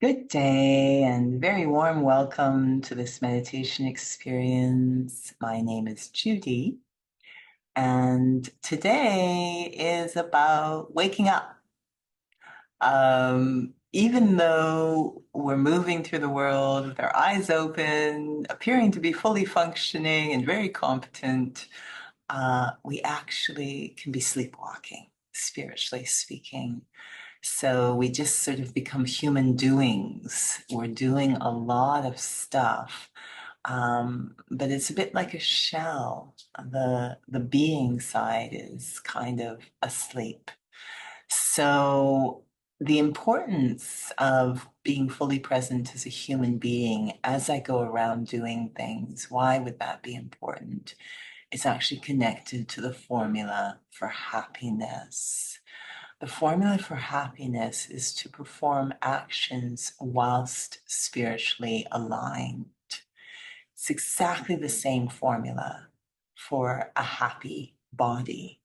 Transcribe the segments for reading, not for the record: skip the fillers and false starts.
Good day and very warm welcome to this meditation experience. My name is Judi, and today is about waking up. Even though we're moving through the world with our eyes open, appearing to be fully functioning and very competent, we actually can be sleepwalking, spiritually speaking. So we just sort of become human doings. We're doing a lot of stuff, but it's a bit like a shell. The being side is kind of asleep. So the importance of being fully present as a human being as I go around doing things, why would that be important? It's actually connected to the formula for happiness. The formula for happiness is to perform actions whilst spiritually aligned. It's exactly the same formula for a happy body.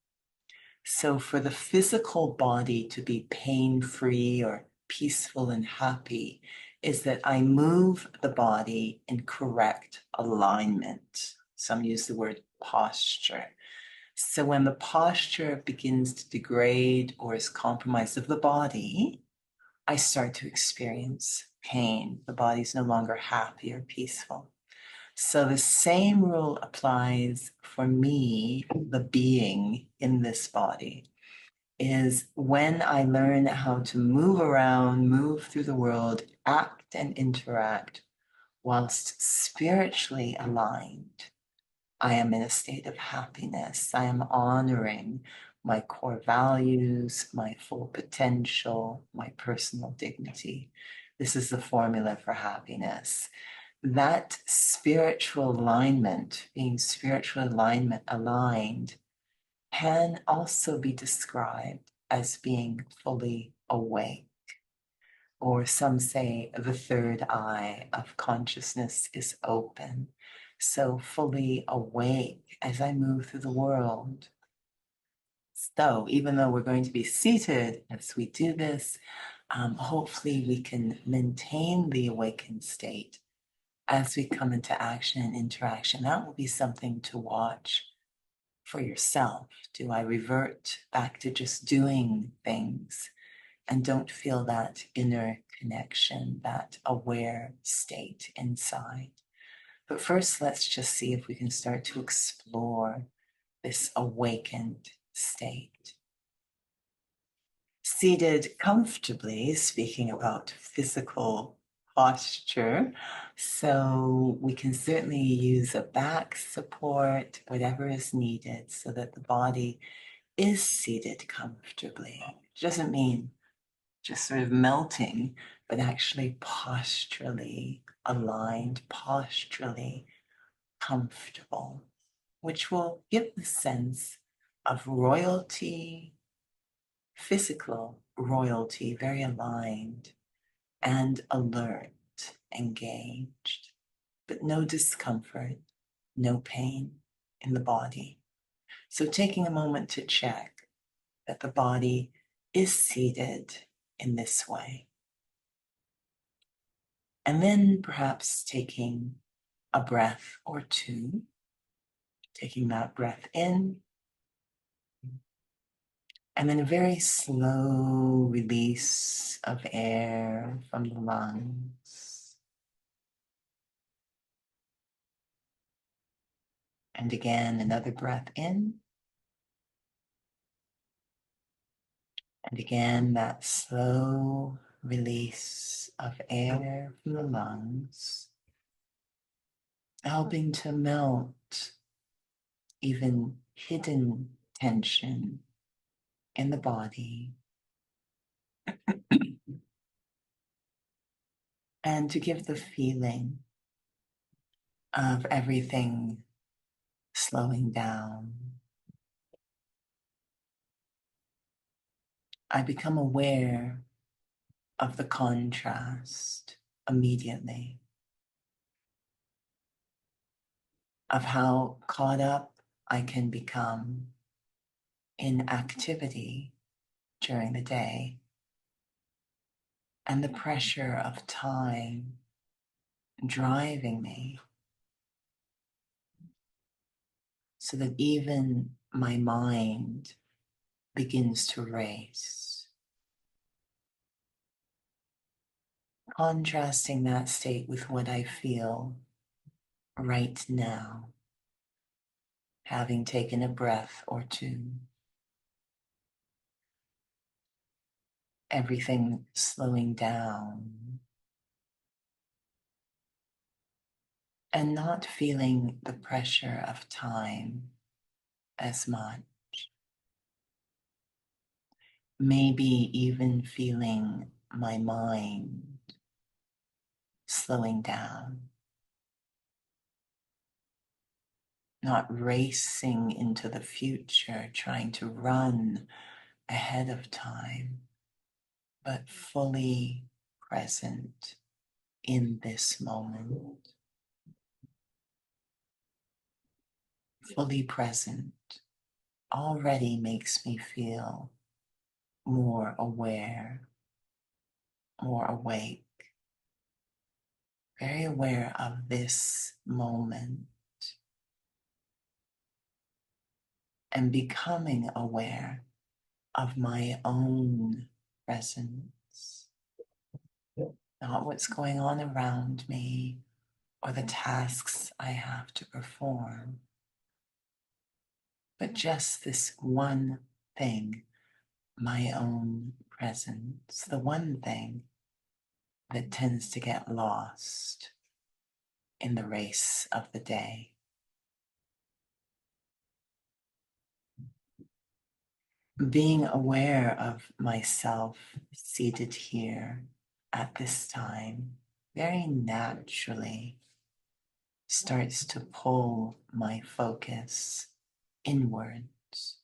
So for the physical body to be pain-free or peaceful and happy is that I move the body in correct alignment. Some use the word posture. So when the posture begins to degrade or is compromised of the body, I start to experience pain. The body's no longer happy or peaceful. So the same rule applies for me, the being in this body, is when I learn how to move around, move through the world, act and interact whilst spiritually aligned, I am in a state of happiness. I am honoring my core values, my full potential, my personal dignity. This is the formula for happiness. That spiritual alignment, being spiritual alignment aligned, can also be described as being fully awake. Or some say the third eye of consciousness is open. So fully awake as I move through the world. So even though we're going to be seated as we do this, hopefully we can maintain the awakened state as we come into action and interaction. That will be something to watch for yourself. Do I revert back to just doing things and don't feel that inner connection, that aware state inside? But first, let's just see if we can start to explore this awakened state. Seated comfortably, speaking about physical posture, so we can certainly use a back support, whatever is needed, so that the body is seated comfortably. It doesn't mean just sort of melting, but actually posturally aligned, posturally comfortable, which will give the sense of royalty, physical royalty, very aligned and alert, engaged, but no discomfort, no pain in the body. So taking a moment to check that the body is seated in this way. And then perhaps taking a breath or two, taking that breath in, and then a very slow release of air from the lungs. And again, another breath in. And again, that slow release of air from the lungs, helping to melt even hidden tension in the body, and to give the feeling of everything slowing down. I become aware of the contrast immediately, of how caught up I can become in activity during the day, and the pressure of time driving me so that even my mind begins to race. Contrasting that state with what I feel right now, having taken a breath or two, everything slowing down and not feeling the pressure of time as much. Maybe even feeling my mind slowing down, not racing into the future, trying to run ahead of time, but fully present in this moment. Fully present already makes me feel more aware, more awake, very aware of this moment and becoming aware of my own presence, not what's going on around me or the tasks I have to perform, but just this one thing, my own presence, the one thing that tends to get lost in the race of the day. Being aware of myself seated here at this time very naturally starts to pull my focus inwards,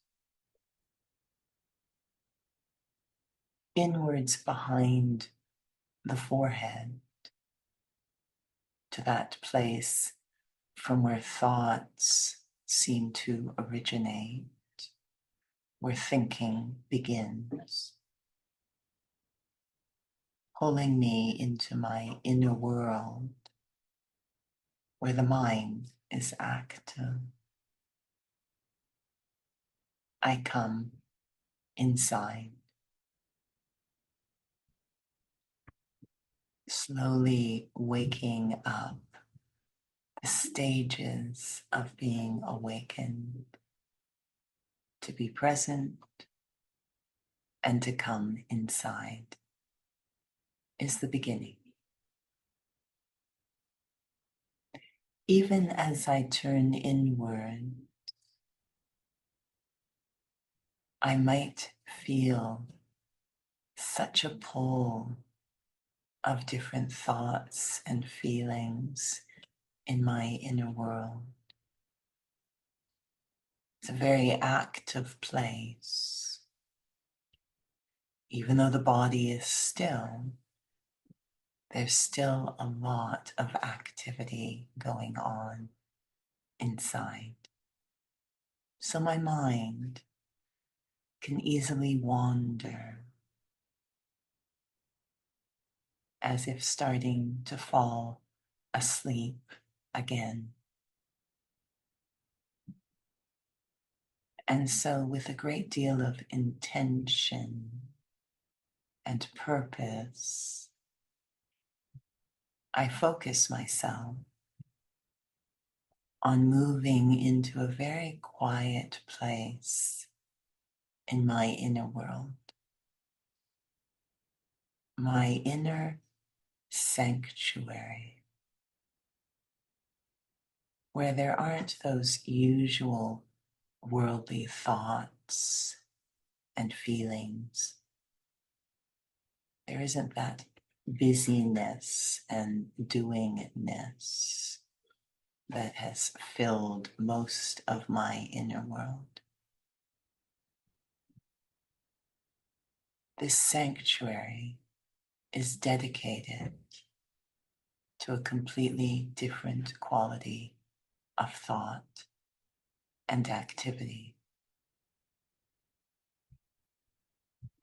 inwards behind the forehead to that place from where thoughts seem to originate, where thinking begins, pulling me into my inner world where the mind is active. I come inside, slowly waking up the stages of being awakened, to be present and to come inside is the beginning. Even as I turn inward, I might feel such a pull of different thoughts and feelings in my inner world. It's a very active place. Even though the body is still, there's still a lot of activity going on inside. So my mind can easily wander as if starting to fall asleep again. And so, with a great deal of intention and purpose, I focus myself on moving into a very quiet place in my inner world, my inner sanctuary, where there aren't those usual worldly thoughts and feelings. There isn't that busyness and doingness that has filled most of my inner world. This sanctuary is dedicated to a completely different quality of thought and activity.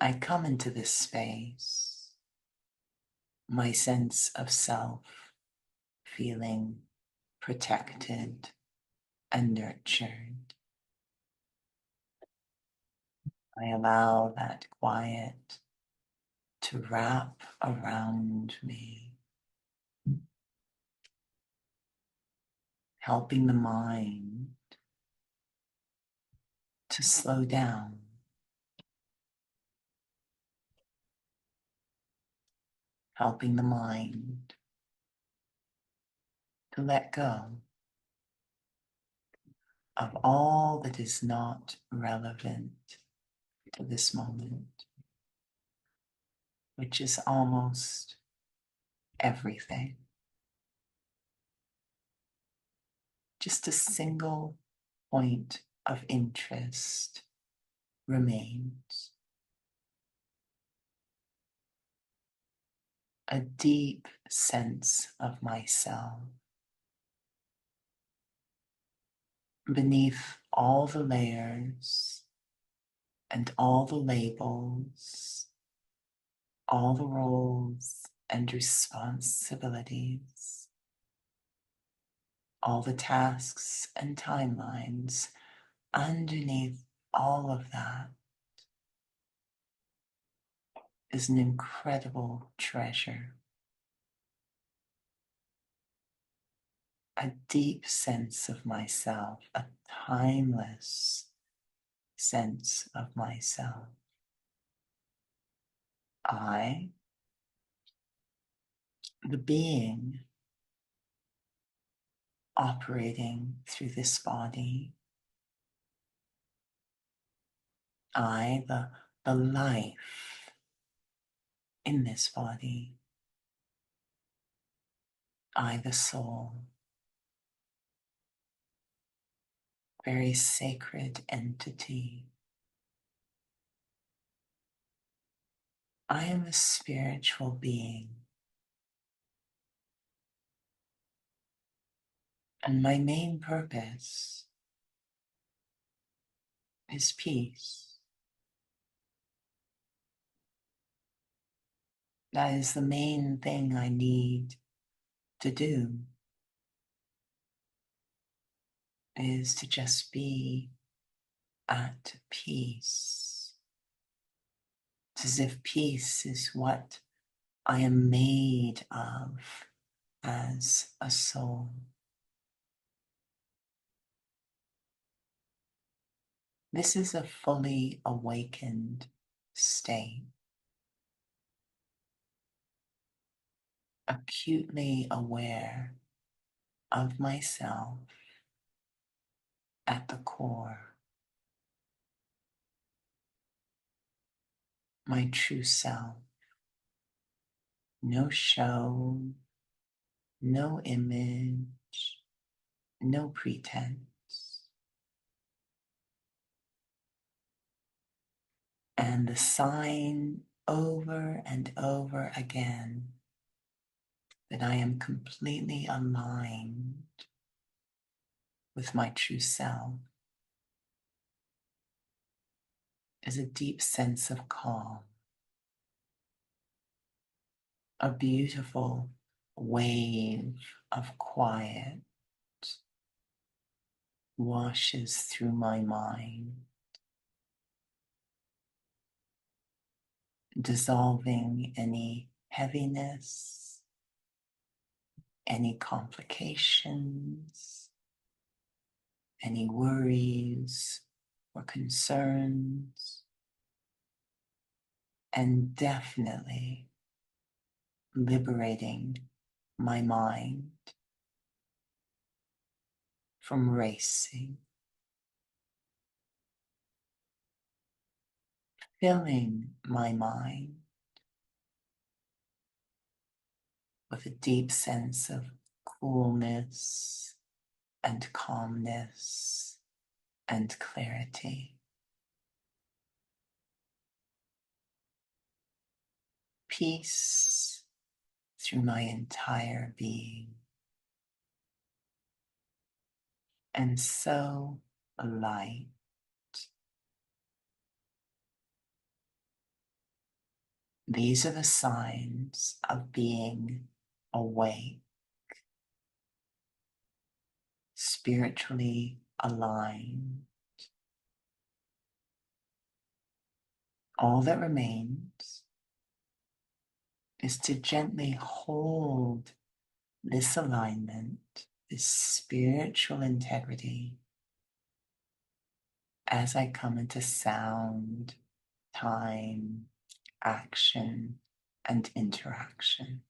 I come into this space my sense of self feeling protected and nurtured. I allow that quiet to wrap around me, helping the mind to slow down, helping the mind to let go of all that is not relevant to this moment, which is almost everything. Just a single point of interest remains. A deep sense of myself beneath all the layers and all the labels, all the roles and responsibilities, all the tasks and timelines. Underneath all of that is an incredible treasure, a deep sense of myself, a timeless sense of myself. I, the being operating through this body, I, the life in this body, I, the soul, very sacred entity. I am a spiritual being, and my main purpose is peace. That is the main thing I need to do, is to just be at peace. It's as if peace is what I am made of as a soul. This is a fully awakened state, acutely aware of myself at the core, my true self. No show, no image, no pretense. And the sign over and over again that I am completely aligned with my true self is a deep sense of calm, a beautiful wave of quiet washes through my mind, dissolving any heaviness, any complications, any worries or concerns, and definitely liberating my mind from racing, filling my mind with a deep sense of coolness and calmness and clarity. Peace through my entire being. And so light. These are the signs of being awake, spiritually aligned. All that remains is to gently hold this alignment, this spiritual integrity, as I come into sound, time, action, and interaction.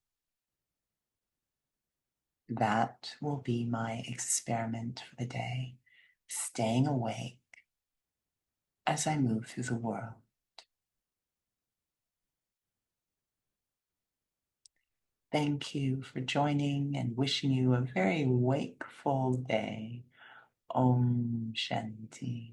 That will be my experiment for the day, staying awake as I move through the world. Thank you for joining and wishing you a very wakeful day. Om Shanti.